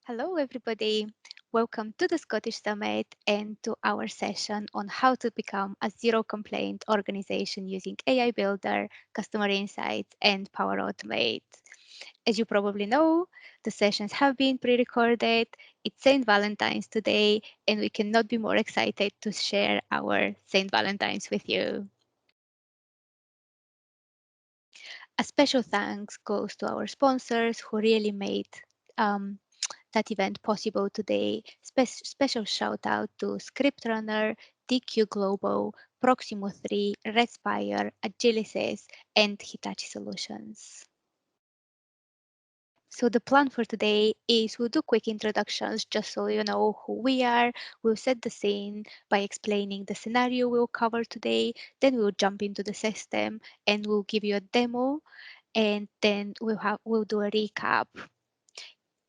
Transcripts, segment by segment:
Hello, everybody. Welcome to the Scottish Summit and to our session on how to become a zero complaint organization using AI Builder, Customer Insights, and Power Automate. As you probably know, the sessions have been pre recorded. It's St. Valentine's today, and we cannot be more excited to share our St. Valentine's with you. A special thanks goes to our sponsors who really made um, that event possible today. Special shout out to Scriptrunner, DQ Global, Proximo 3, Respire, Agilicis, and Hitachi Solutions. So the plan for today is we'll do quick introductions just so you know who we are. We'll set the scene by explaining the scenario we'll cover today. Then we'll jump into the system and we'll give you a demo, and then we'll do a recap.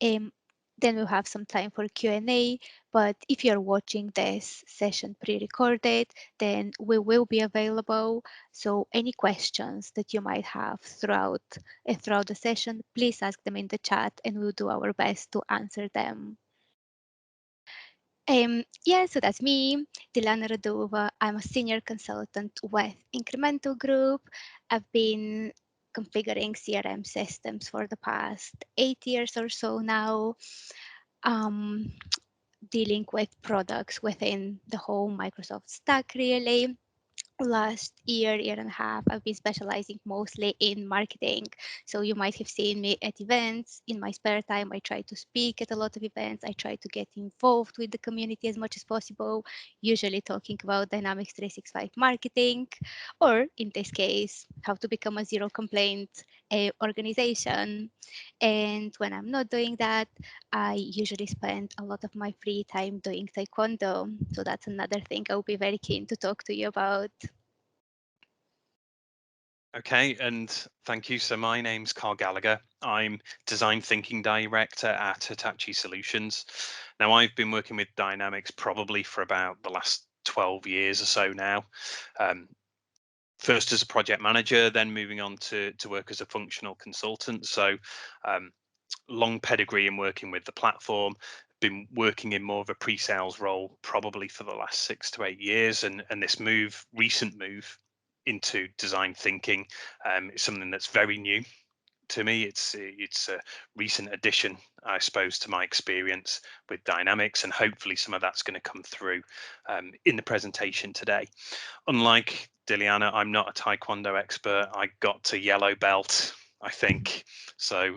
Um, then we'll have some time for Q&A, but if you're watching this session pre-recorded, then we will be available. So any questions that you might have throughout the session, please ask them in the chat and we'll do our best to answer them. Yeah, so that's me, Dilana Radulova. I'm a senior consultant with Incremental Group. I've been configuring CRM systems for the past 8 years or so now, um, dealing with products within the whole Microsoft stack, really. Last year and a half, I've been specializing mostly in marketing. So you might have seen me at events. In my spare time, I try to speak at a lot of events. I try to get involved with the community as much as possible, usually talking about Dynamics 365 marketing, or in this case, how to become a zero complaint organization. And when I'm not doing that, I usually spend a lot of my free time doing taekwondo. So that's another thing I'll be very keen to talk to you about. Okay, and thank you. So my name's Carl Gallagher. I'm Design Thinking Director at Hitachi Solutions. Now, I've been working with Dynamics probably for about the last 12 years or so now. Um, First as a project manager, then moving on to work as a functional consultant. So um, long pedigree in working with the platform. Been working in more of a pre-sales role probably for the last 6 to 8 years, and this recent move into design thinking is something that's very new to me. It's a recent addition, I suppose, to my experience with Dynamics, and hopefully some of that's going to come through in the presentation today. Unlike Diliana, I'm not a Taekwondo expert. I got to yellow belt, I think. So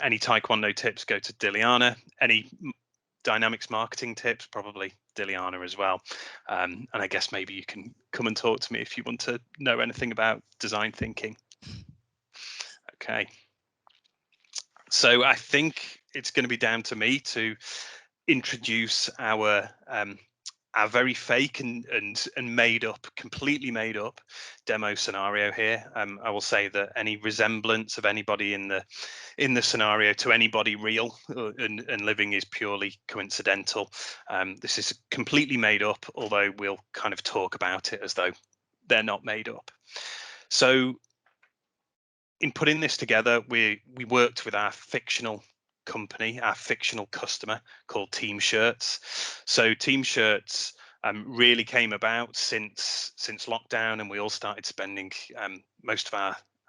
any Taekwondo tips go to Diliana. Any Dynamics marketing tips, probably Diliana as well. And I guess maybe you can come and talk to me if you want to know anything about design thinking. Okay. So I think it's going to be down to me to introduce our very fake and made up, completely made up demo scenario here. I will say that any resemblance of anybody in the scenario to anybody real and living is purely coincidental. This is completely made up, although we'll kind of talk about it as though they're not made up. So in putting this together, we worked with our fictional company, our fictional customer called Team Shirts. So Team Shirts really came about since lockdown, and we all started spending most of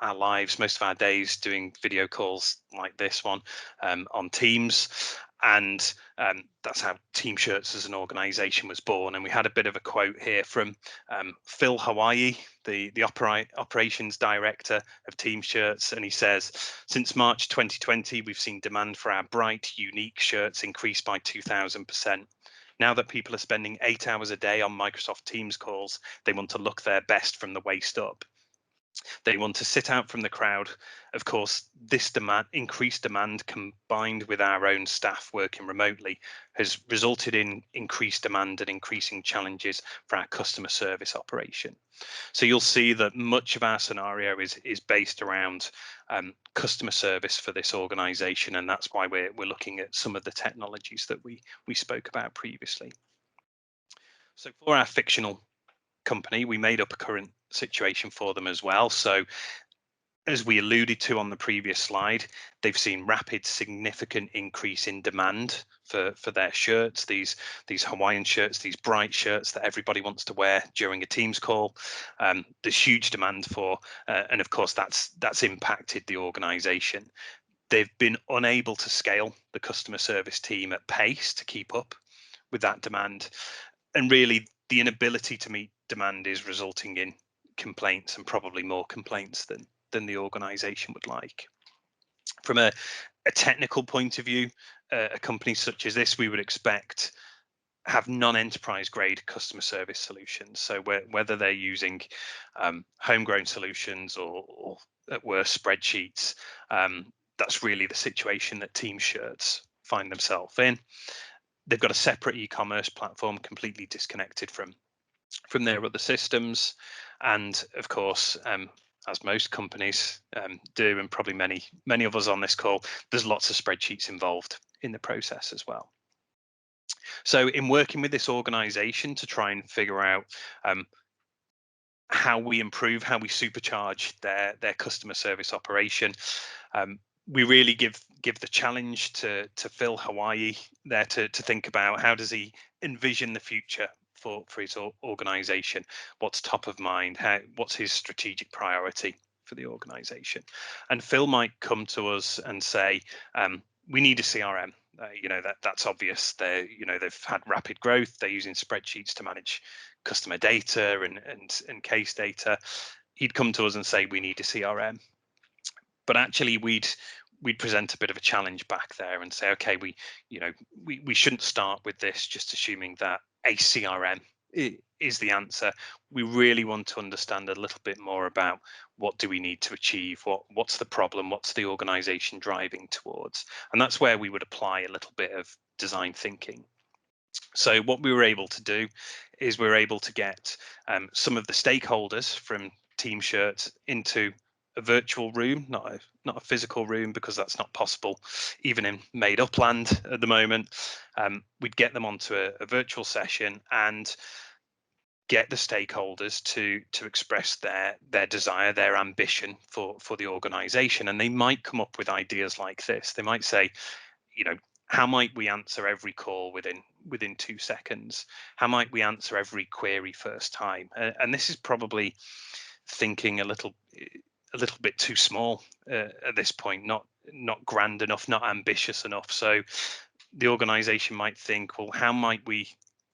our lives, most of our days doing video calls like this one on Teams. And that's how Team Shirts as an organization was born. And we had a bit of a quote here from Phil Hawaii, the operations director of Team Shirts, and he says, "Since March 2020, we've seen demand for our bright, unique shirts increase by 2,000%. Now that people are spending 8 hours a day on Microsoft Teams calls, they want to look their best from the waist up. They want to sit out from the crowd. Of course, this increased demand, combined with our own staff working remotely, has resulted in increased demand and increasing challenges for our customer service operation." So you'll see that much of our scenario is based around customer service for this organization, and that's why we're looking at some of the technologies that we spoke about previously. So for our fictional company, we made up a current situation for them as well. So as we alluded to on the previous slide, they've seen rapid, significant increase in demand for their shirts, these Hawaiian shirts, these bright shirts that everybody wants to wear during a Teams call. There's huge demand for, and of course that's impacted the organisation. They've been unable to scale the customer service team at pace to keep up with that demand, and really the inability to meet demand is resulting in complaints, and probably more complaints than the organization would like. From a technical point of view, a company such as this, we would expect have non-enterprise grade customer service solutions. So whether they're using homegrown solutions or at worst spreadsheets, that's really the situation that Team Shirts find themselves in. They've got a separate e-commerce platform completely disconnected from their other systems, and of course, as most companies do, and probably many of us on this call, there's lots of spreadsheets involved in the process as well. So in working with this organization to try and figure out how we improve, how we supercharge their customer service operation, we really give the challenge to Phil Hawaii there to think about how does he envision the future for his organization, what's top of mind, what's his strategic priority for the organization. And Phil might come to us and say, we need a CRM. That's obvious. They've had rapid growth. They're using spreadsheets to manage customer data and case data. He'd come to us and say we need a CRM, but actually we'd present a bit of a challenge back there and say, okay, we shouldn't start with this just assuming that a CRM is the answer. We really want to understand a little bit more about what do we need to achieve, what's the problem, what's the organization driving towards, and that's where we would apply a little bit of design thinking. So what we were able to do is we were able to get some of the stakeholders from Team Shirts into a virtual room, not a physical room, because that's not possible even in made up land at the moment. We'd get them onto a virtual session and get the stakeholders to express their desire, their ambition for the organization, and they might come up with ideas like this. They might say, how might we answer every call within 2 seconds? How might we answer every query first time? And this is probably thinking a little bit too small at this point, not grand enough, not ambitious enough. So the organization might think, well, how might we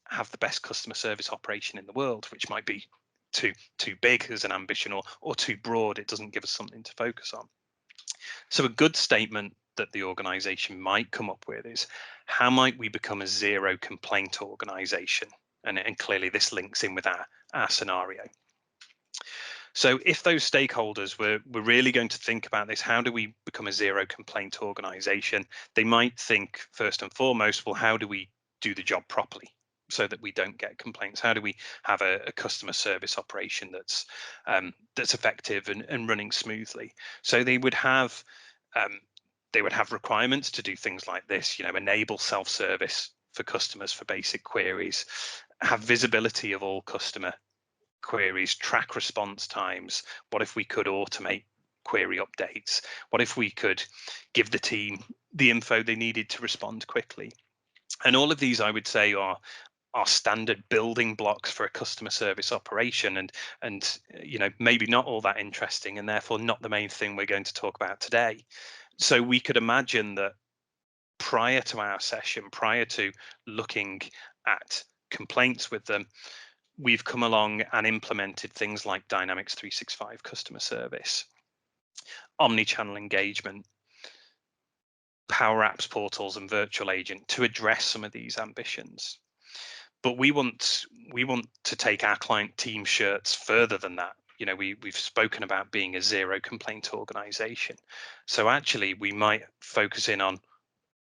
have the best customer service operation in the world, which might be too big as an ambition, or too broad. It doesn't give us something to focus on. So a good statement that the organization might come up with is, how might we become a zero complaint organization? And clearly this links in with our scenario. So if those stakeholders were really going to think about this, how do we become a zero complaint organization? They might think first and foremost, well, how do we do the job properly so that we don't get complaints? How do we have a customer service operation that's effective and running smoothly? So they would have requirements to do things like this, enable self-service for customers for basic queries, have visibility of all customer queries, track response times. What if we could automate query updates? What if we could give the team the info they needed to respond quickly? And all of these, I would say, are standard building blocks for a customer service operation, and maybe not all that interesting, and therefore not the main thing we're going to talk about today. So we could imagine that prior to our session, prior to looking at complaints with them, we've come along and implemented things like Dynamics 365 customer service, omni-channel engagement, Power Apps portals, and virtual agent to address some of these ambitions. But we want to take our client Team Shirts further than that. We've spoken about being a zero complaint organization. So actually we might focus in on,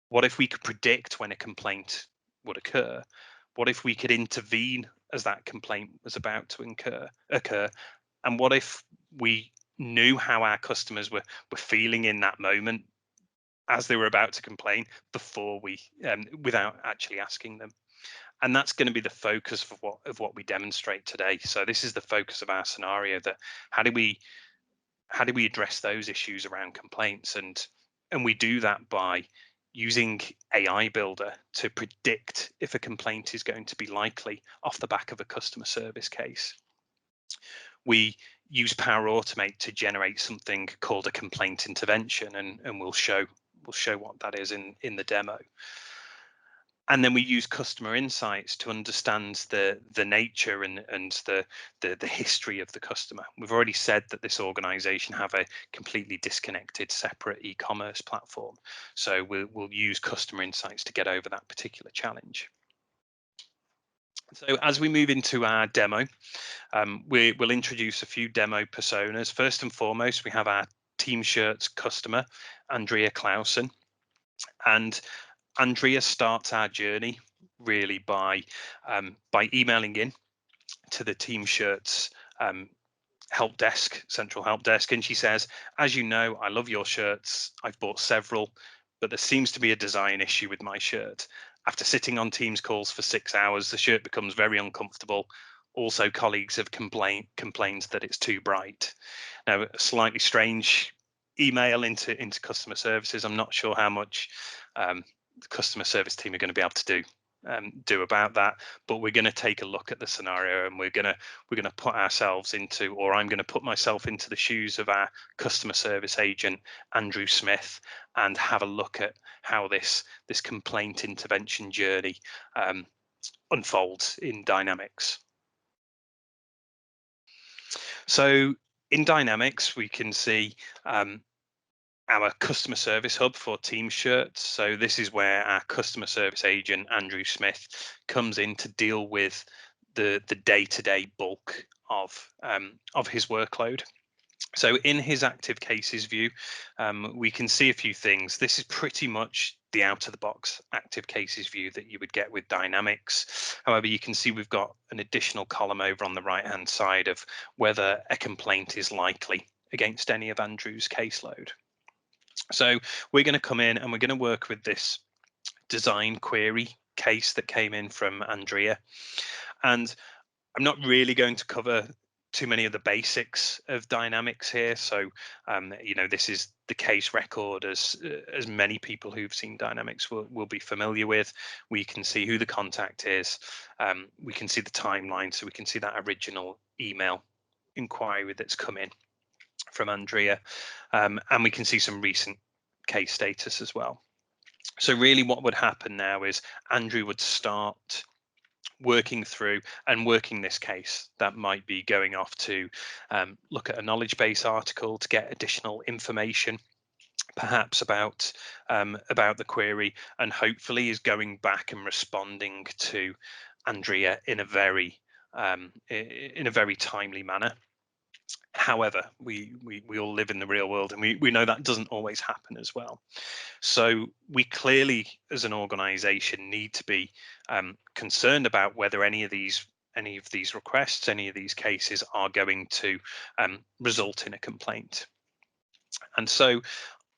what if we could predict when a complaint would occur? What if we could intervene as that complaint was about to occur? And what if we knew how our customers were feeling in that moment as they were about to complain before without actually asking them? And that's going to be the focus of what we demonstrate today. So this is the focus of our scenario, that how do we how do we address those issues around complaints? And we do that by using AI Builder to predict if a complaint is going to be likely off the back of a customer service case. We use Power Automate to generate something called a complaint intervention, and we'll show what that is in the demo. And then we use customer insights to understand the nature and the history of the customer. We've already said that this organization have a completely disconnected, separate e-commerce platform, so we'll use customer insights to get over that particular challenge. So as we move into our demo, we'll introduce a few demo personas. First and foremost, we have our Team Shirts customer, Andrea Clausen. And Andrea starts our journey really by emailing in to the Team Shirts help desk, central help desk, and she says, "As you know, I love your shirts. I've bought several, but there seems to be a design issue with my shirt. After sitting on Teams calls for 6 hours, the shirt becomes very uncomfortable. Also, colleagues have complained that it's too bright." Now, a slightly strange email into customer services. I'm not sure how much the customer service team are going to be able to do about that, but we're going to take a look at the scenario, and we're going to put ourselves into, or I'm going to put myself into the shoes of our customer service agent Andrew Smith, and have a look at how this complaint intervention journey unfolds in Dynamics. So in Dynamics, we can see our customer service hub for Team Shirts. So this is where our customer service agent Andrew Smith comes in to deal with the day-to-day bulk of his workload. So in his active cases view, we can see a few things. This is pretty much the out-of-the-box active cases view that you would get with Dynamics. However, you can see we've got an additional column over on the right-hand side of whether a complaint is likely against any of Andrew's caseload. So we're going to come in and we're going to work with this design query case that came in from Andrea. And I'm not really going to cover too many of the basics of Dynamics here. So, this is the case record as many people who've seen Dynamics will be familiar with. We can see who the contact is. We can see the timeline. So we can see that original email inquiry that's come in from Andrea. And we can see some recent case status as well. So really what would happen now is Andrew would start working through and working this case. That might be going off to look at a knowledge base article to get additional information, perhaps about the query, and hopefully is going back and responding to Andrea in a very timely manner. However, we all live in the real world, and we know that doesn't always happen as well. So we clearly, as an organization, need to be concerned about whether any of these requests, any of these cases are going to result in a complaint. And so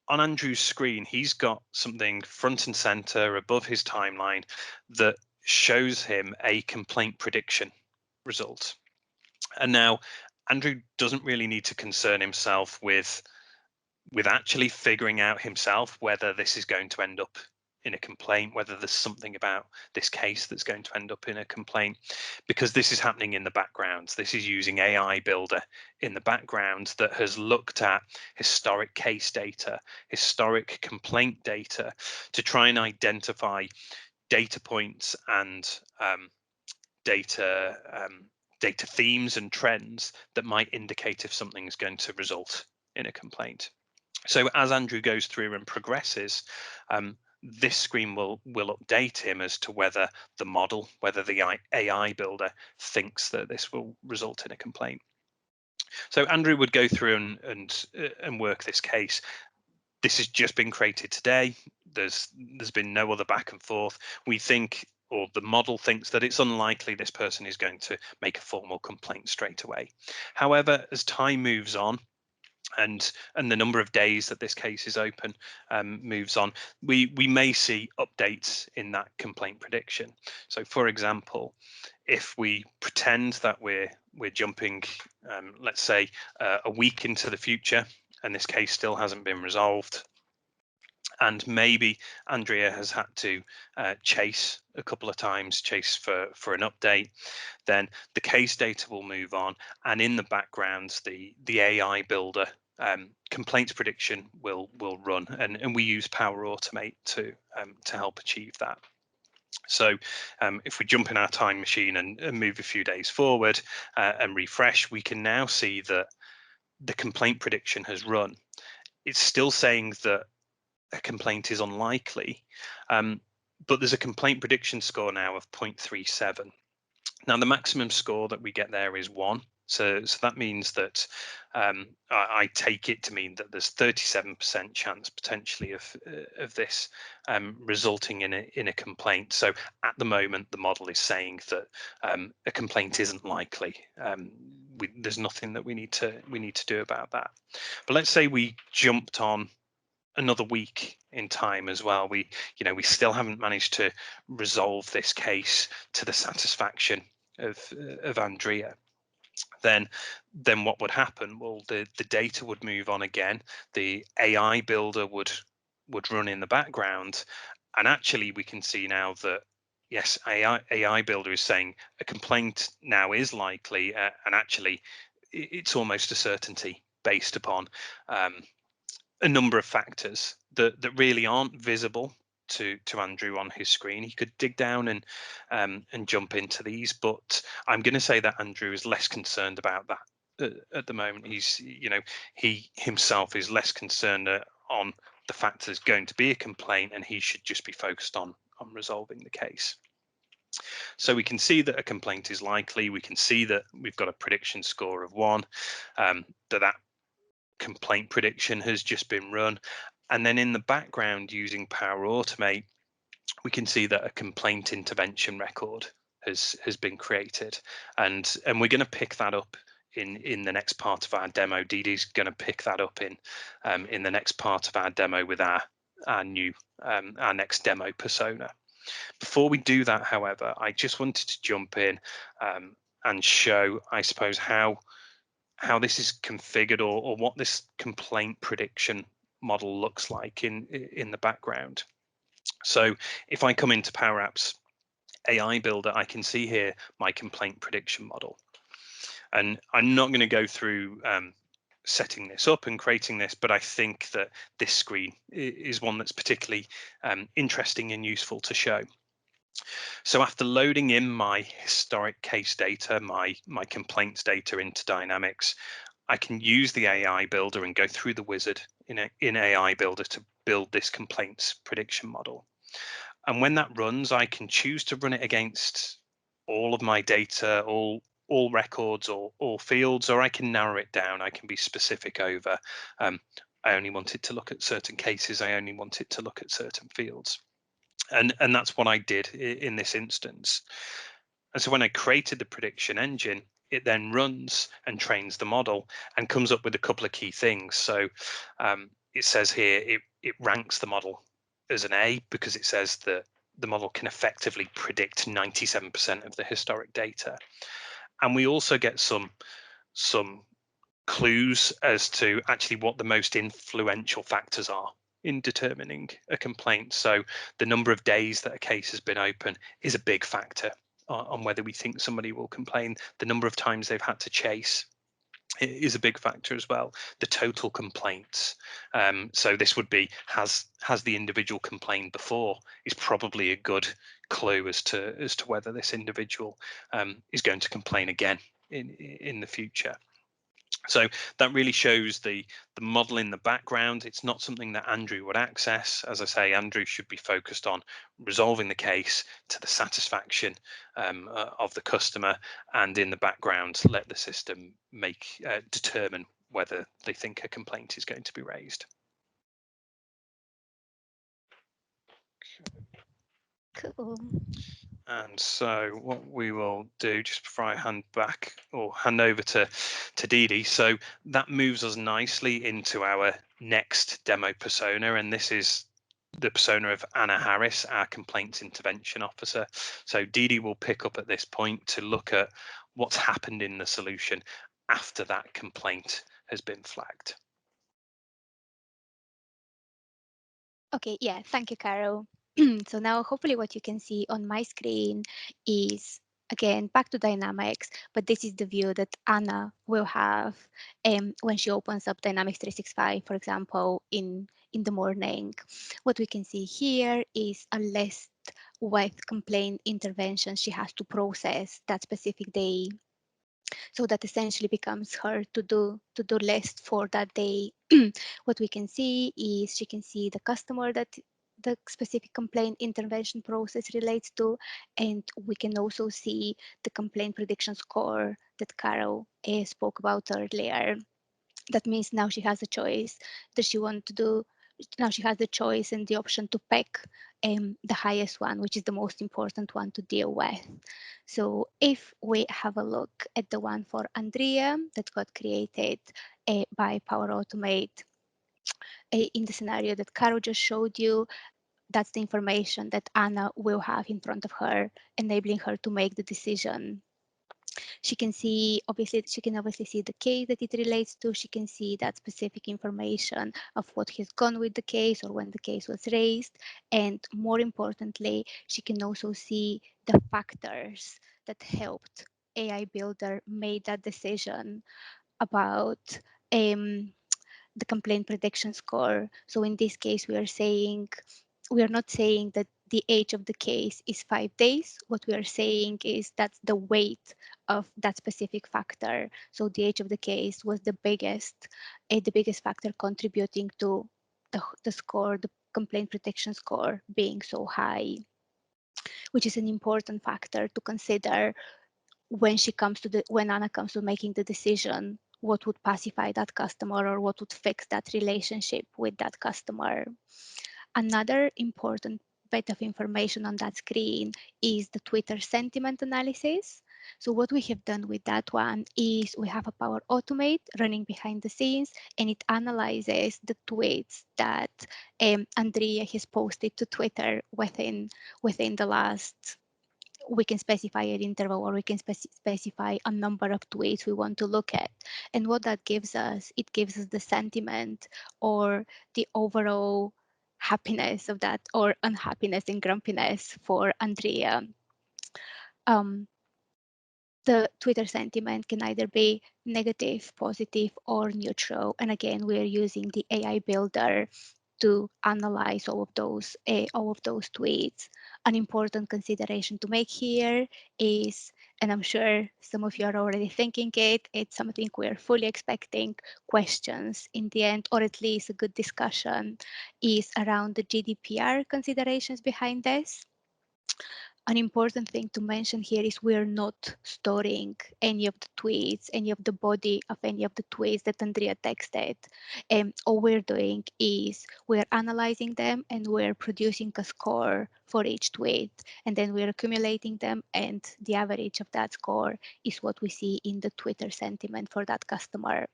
on Andrew's screen, he's got something front and center above his timeline that shows him a complaint prediction result. And now Andrew doesn't really need to concern himself with actually figuring out himself whether this is going to end up in a complaint, whether there's something about this case that's going to end up in a complaint, because this is happening in the background. This is using AI Builder in the background that has looked at historic case data, historic complaint data, to try and identify data points and data themes and trends that might indicate if something is going to result in a complaint. So as Andrew goes through and progresses, this screen will update him as to whether the model, whether the AI builder thinks that this will result in a complaint. So Andrew would go through and work this case. This has just been created today. There's been no other back and forth. We think, or the model thinks, that it's unlikely this person is going to make a formal complaint straight away. However, as time moves on, and the number of days that this case is open moves on, we may see updates in that complaint prediction. So for example, if we pretend that we're we're jumping, let's say, a week into the future, and this case still hasn't been resolved. And maybe Andrea has had to chase a couple of times, chase for an update. Then the case data will move on, and in the background, the AI builder complaints prediction will run, and we use Power Automate to help achieve that. So if we jump in our time machine and move a few days forward and refresh, we can now see that the complaint prediction has run. It's still saying that a complaint is unlikely, but there's a complaint prediction score now of 0.37. Now, the maximum score that we get there is 1. So that means that I take it to mean that there's 37% chance potentially of this resulting in a complaint. So at the moment, the model is saying that a complaint isn't likely. There's nothing that we need to do about that. But let's say we jumped on another week in time as well. We still haven't managed to resolve this case to the satisfaction of Andrea. Then what would happen? Well, the data would move on again. The AI builder would run in the background, and actually we can see now that yes, AI builder is saying a complaint now is likely, and actually it's almost a certainty based upon a number of factors that really aren't visible to Andrew on his screen. He could dig down and jump into these, but I'm going to say that Andrew is less concerned about that at the moment. He himself is less concerned on the fact there's going to be a complaint, and he should just be focused on resolving the case. So we can see that a complaint is likely. We can see that we've got a prediction score of 1, that complaint prediction has just been run, and then in the background using Power Automate we can see that a complaint intervention record has been created, and we're going to pick that up in the next part of our demo. Didi's going to pick that up in the next part of our demo with our next demo persona. Before we do that, however, I just wanted to jump in and show, I suppose, how this is configured, or what this complaint prediction model looks like in the background. So if I come into Power Apps AI Builder, I can see here my complaint prediction model. And I'm not going to go through setting this up and creating this, but I think that this screen is one that's particularly interesting and useful to show. So after loading in my historic case data, my complaints data into Dynamics, I can use the AI builder and go through the wizard in AI builder to build this complaints prediction model. And when that runs, I can choose to run it against all of my data, all records, or all fields, or I can narrow it down. I can be specific over, I only want it to look at certain cases. I only want it to look at certain fields. And that's what I did in this instance. And so when I created the prediction engine, it then runs and trains the model and comes up with a couple of key things. So it says here it ranks the model as an A because it says that the model can effectively predict 97% of the historic data. And we also get some clues as to actually what the most influential factors are in determining a complaint. So the number of days that a case has been open is a big factor on whether we think somebody will complain. The number of times they've had to chase is a big factor as well. The total complaints. So this would be, has the individual complained before, is probably a good clue as to whether this individual is going to complain again in the future. So that really shows the model in the background. It's not something that Andrew would access. As I say, Andrew should be focused on resolving the case to the satisfaction of the customer, and in the background, let the system determine whether they think a complaint is going to be raised. Cool. And so what we will do, just before I hand over to Didi, so that moves us nicely into our next demo persona, and this is the persona of Anna Harris, our complaints intervention officer. So Didi will pick up at this point to look at what's happened in the solution after that complaint has been flagged. Okay, yeah, thank you, Carol. So now hopefully what you can see on my screen is, again, back to Dynamics, but this is the view that Anna will have when she opens up Dynamics 365, for example, in the morning. What we can see here is a list with complaint interventions she has to process that specific day. So that essentially becomes her to-do list for that day. What we can see is she can see the customer that the specific complaint intervention process relates to, and we can also see the complaint prediction score that Carol spoke about earlier. That means now she has a choice. Does she want to do, now she has the choice and the option to pick the highest one, which is the most important one to deal with. So if we have a look at the one for Andrea that got created by Power Automate in the scenario that Caro just showed you, that's the information that Anna will have in front of her, enabling her to make the decision. She can obviously see the case that it relates to. She can see that specific information of what has gone with the case or when the case was raised. And more importantly, she can also see the factors that helped AI Builder made that decision about um, the complaint prediction score. So in this case, we are not saying that the age of the case is 5 days. What we are saying is that's the weight of that specific factor. So the age of the case was the biggest factor contributing to the score, the complaint protection score being so high, which is an important factor to consider when Anna comes to making the decision, what would pacify that customer or what would fix that relationship with that customer. Another important bit of information on that screen is the Twitter sentiment analysis. So what we have done with that one is we have a Power Automate running behind the scenes, and it analyzes the tweets that Andrea has posted to Twitter within the last. We can specify an interval, or we can specify a number of tweets we want to look at. And what that gives us, it gives us the sentiment or the overall happiness of that, or unhappiness and grumpiness for Andrea. Um, the Twitter sentiment can either be negative, positive, or neutral. And again, we are using the AI builder to analyze all of those tweets. An important consideration to make here is, and I'm sure some of you are already thinking it's something we're fully expecting questions in the end, or at least a good discussion, is around the GDPR considerations behind this. An important thing to mention here is we're not storing any of the tweets, any of the body of any of the tweets that Andrea texted. All we're doing is we're analyzing them and we're producing a score for each tweet. And then we're accumulating them, and the average of that score is what we see in the Twitter sentiment for that customer.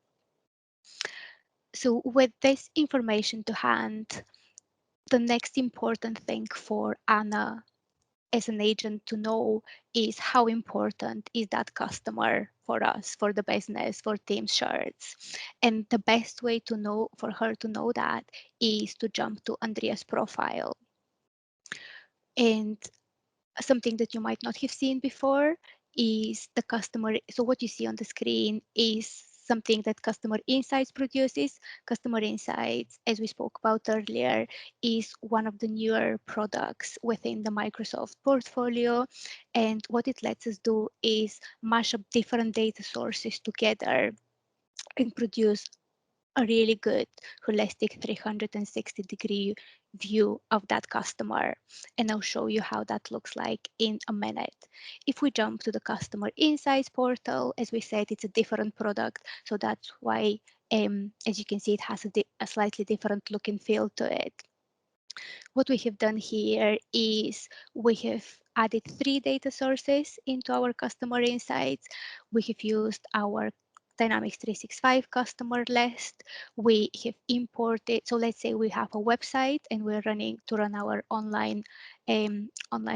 So with this information to hand, the next important thing for Anna as an agent to know is how important is that customer for us, for the business, for Team Shirts. And the best way to know, for her to know that, is to jump to Andrea's profile. And something that you might not have seen before is the customer. So what you see on the screen is something that Customer Insights produces. Customer Insights, as we spoke about earlier, is one of the newer products within the Microsoft portfolio. And what it lets us do is mash up different data sources together and produce a really good holistic 360-degree view of that customer. And I'll show you how that looks like in a minute. If we jump to the Customer Insights portal, as we said, it's a different product. So that's why, as you can see, it has a slightly different look and feel to it. What we have done here is we have added 3 data sources into our Customer Insights. We have used our Dynamics 365 customer list. We have imported, so let's say we have a website and we're running to run our online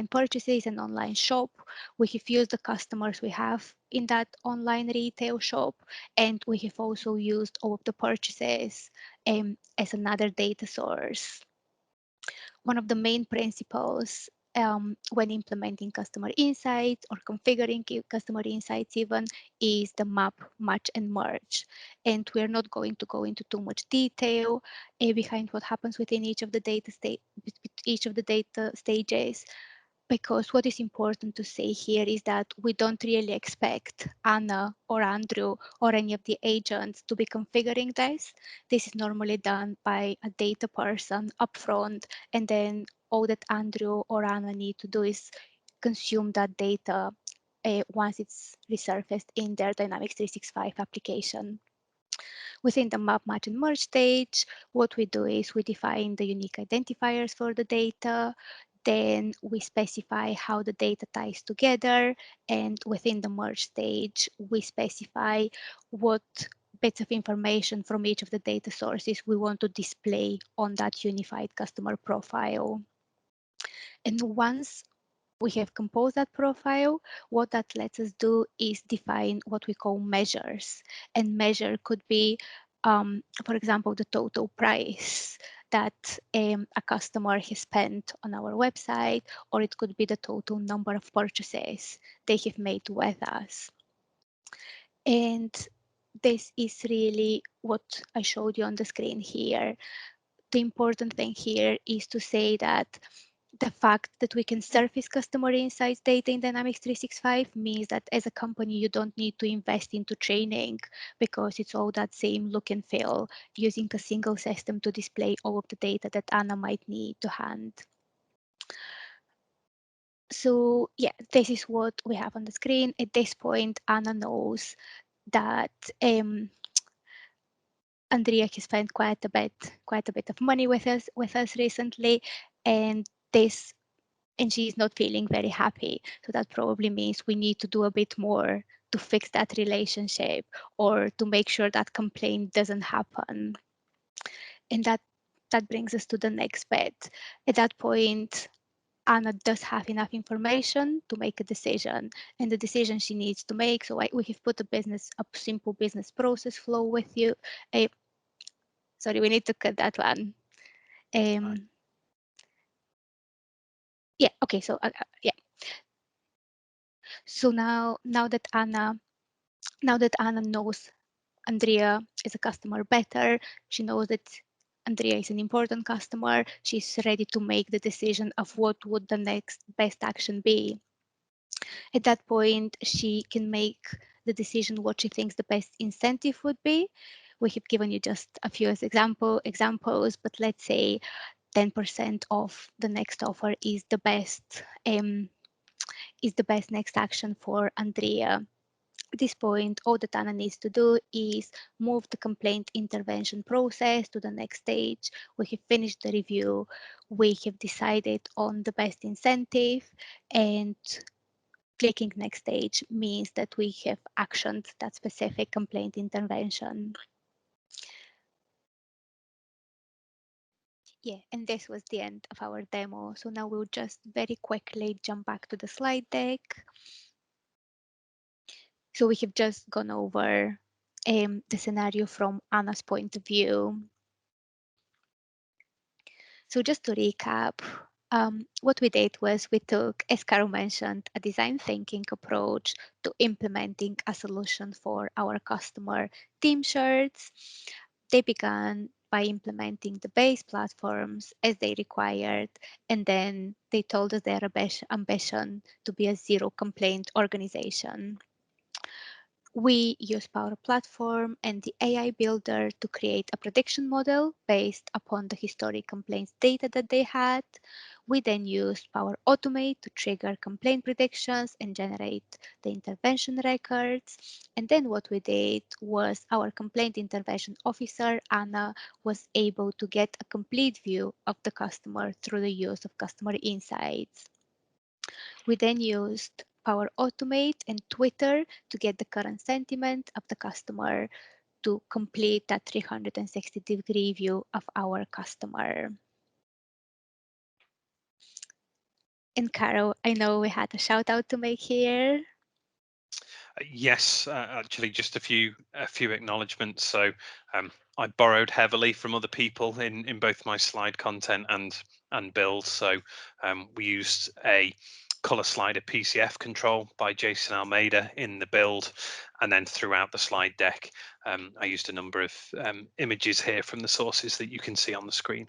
purchases and online shop. We have used the customers we have in that online retail shop, and we have also used all of the purchases as another data source. One of the main principles when implementing customer insights or configuring customer insights even is the map, match, and merge. And we're not going to go into too much detail behind what happens within each of the data stages, because what is important to say here is that we don't really expect Anna or Andrew or any of the agents to be configuring this. This is normally done by a data person upfront, and then all that Andrew or Anna need to do is consume that data once it's resurfaced in their Dynamics 365 application. Within the map, match, and merge stage, what we do is we define the unique identifiers for the data. Then we specify how the data ties together. And within the merge stage, we specify what bits of information from each of the data sources we want to display on that unified customer profile. And once we have composed that profile, what that lets us do is define what we call measures. And measure could be, for example, the total price that a customer has spent on our website, or it could be the total number of purchases they have made with us. And this is really what I showed you on the screen here. The important thing here is to say that the fact that we can surface customer insights data in Dynamics 365 means that as a company, you don't need to invest into training, because it's all that same look and feel using a single system to display all of the data that Anna might need to hand. So yeah, this is what we have on the screen. At this point, Anna knows that Andrea has spent quite a bit of money with us recently, and this and she's not feeling very happy. So that probably means we need to do a bit more to fix that relationship or to make sure that complaint doesn't happen. And that brings us to the next bit. At that point, Anna does have enough information to make a decision, and the decision she needs to make. So we have put a simple business process flow with you. Uh, Sorry, we need to cut that one. Right. Um, yeah. Okay. So yeah. So now that Anna knows Andrea is a customer better. She knows that Andrea is an important customer. She's ready to make the decision of what would the next best action be. At that point, she can make the decision what she thinks the best incentive would be. We have given you just a few examples, but let's say 10% of the next offer is the best next action for Andrea. At this point, all that Anna needs to do is move the complaint intervention process to the next stage. We have finished the review. We have decided on the best incentive, and clicking next stage means that we have actioned that specific complaint intervention. Yeah, and this was the end of our demo. So now we'll just very quickly jump back to the slide deck. So we have just gone over the scenario from Anna's point of view. So just to recap, what we did was we took, as Carol mentioned, a design thinking approach to implementing a solution for our customer team shirts. They began by implementing the base platforms as they required, and then they told us their ambition to be a zero complaint organization. We use Power Platform and the AI Builder to create a prediction model based upon the historic complaints data that they had. We then used Power Automate to trigger complaint predictions and generate the intervention records. And then what we did was our complaint intervention officer, Anna, was able to get a complete view of the customer through the use of customer insights. We then used our automate and Twitter to get the current sentiment of the customer to complete that 360-degree view of our customer. And Caro, I know we had a shout out to make here. Yes, actually, just a few acknowledgements. So I borrowed heavily from other people in both my slide content and build. So we used a color slider PCF control by Jason Almeida in the build, and then throughout the slide deck, I used a number of images here from the sources that you can see on the screen.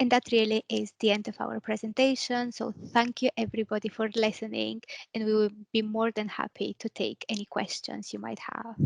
And that really is the end of our presentation. So thank you everybody for listening, and we will be more than happy to take any questions you might have.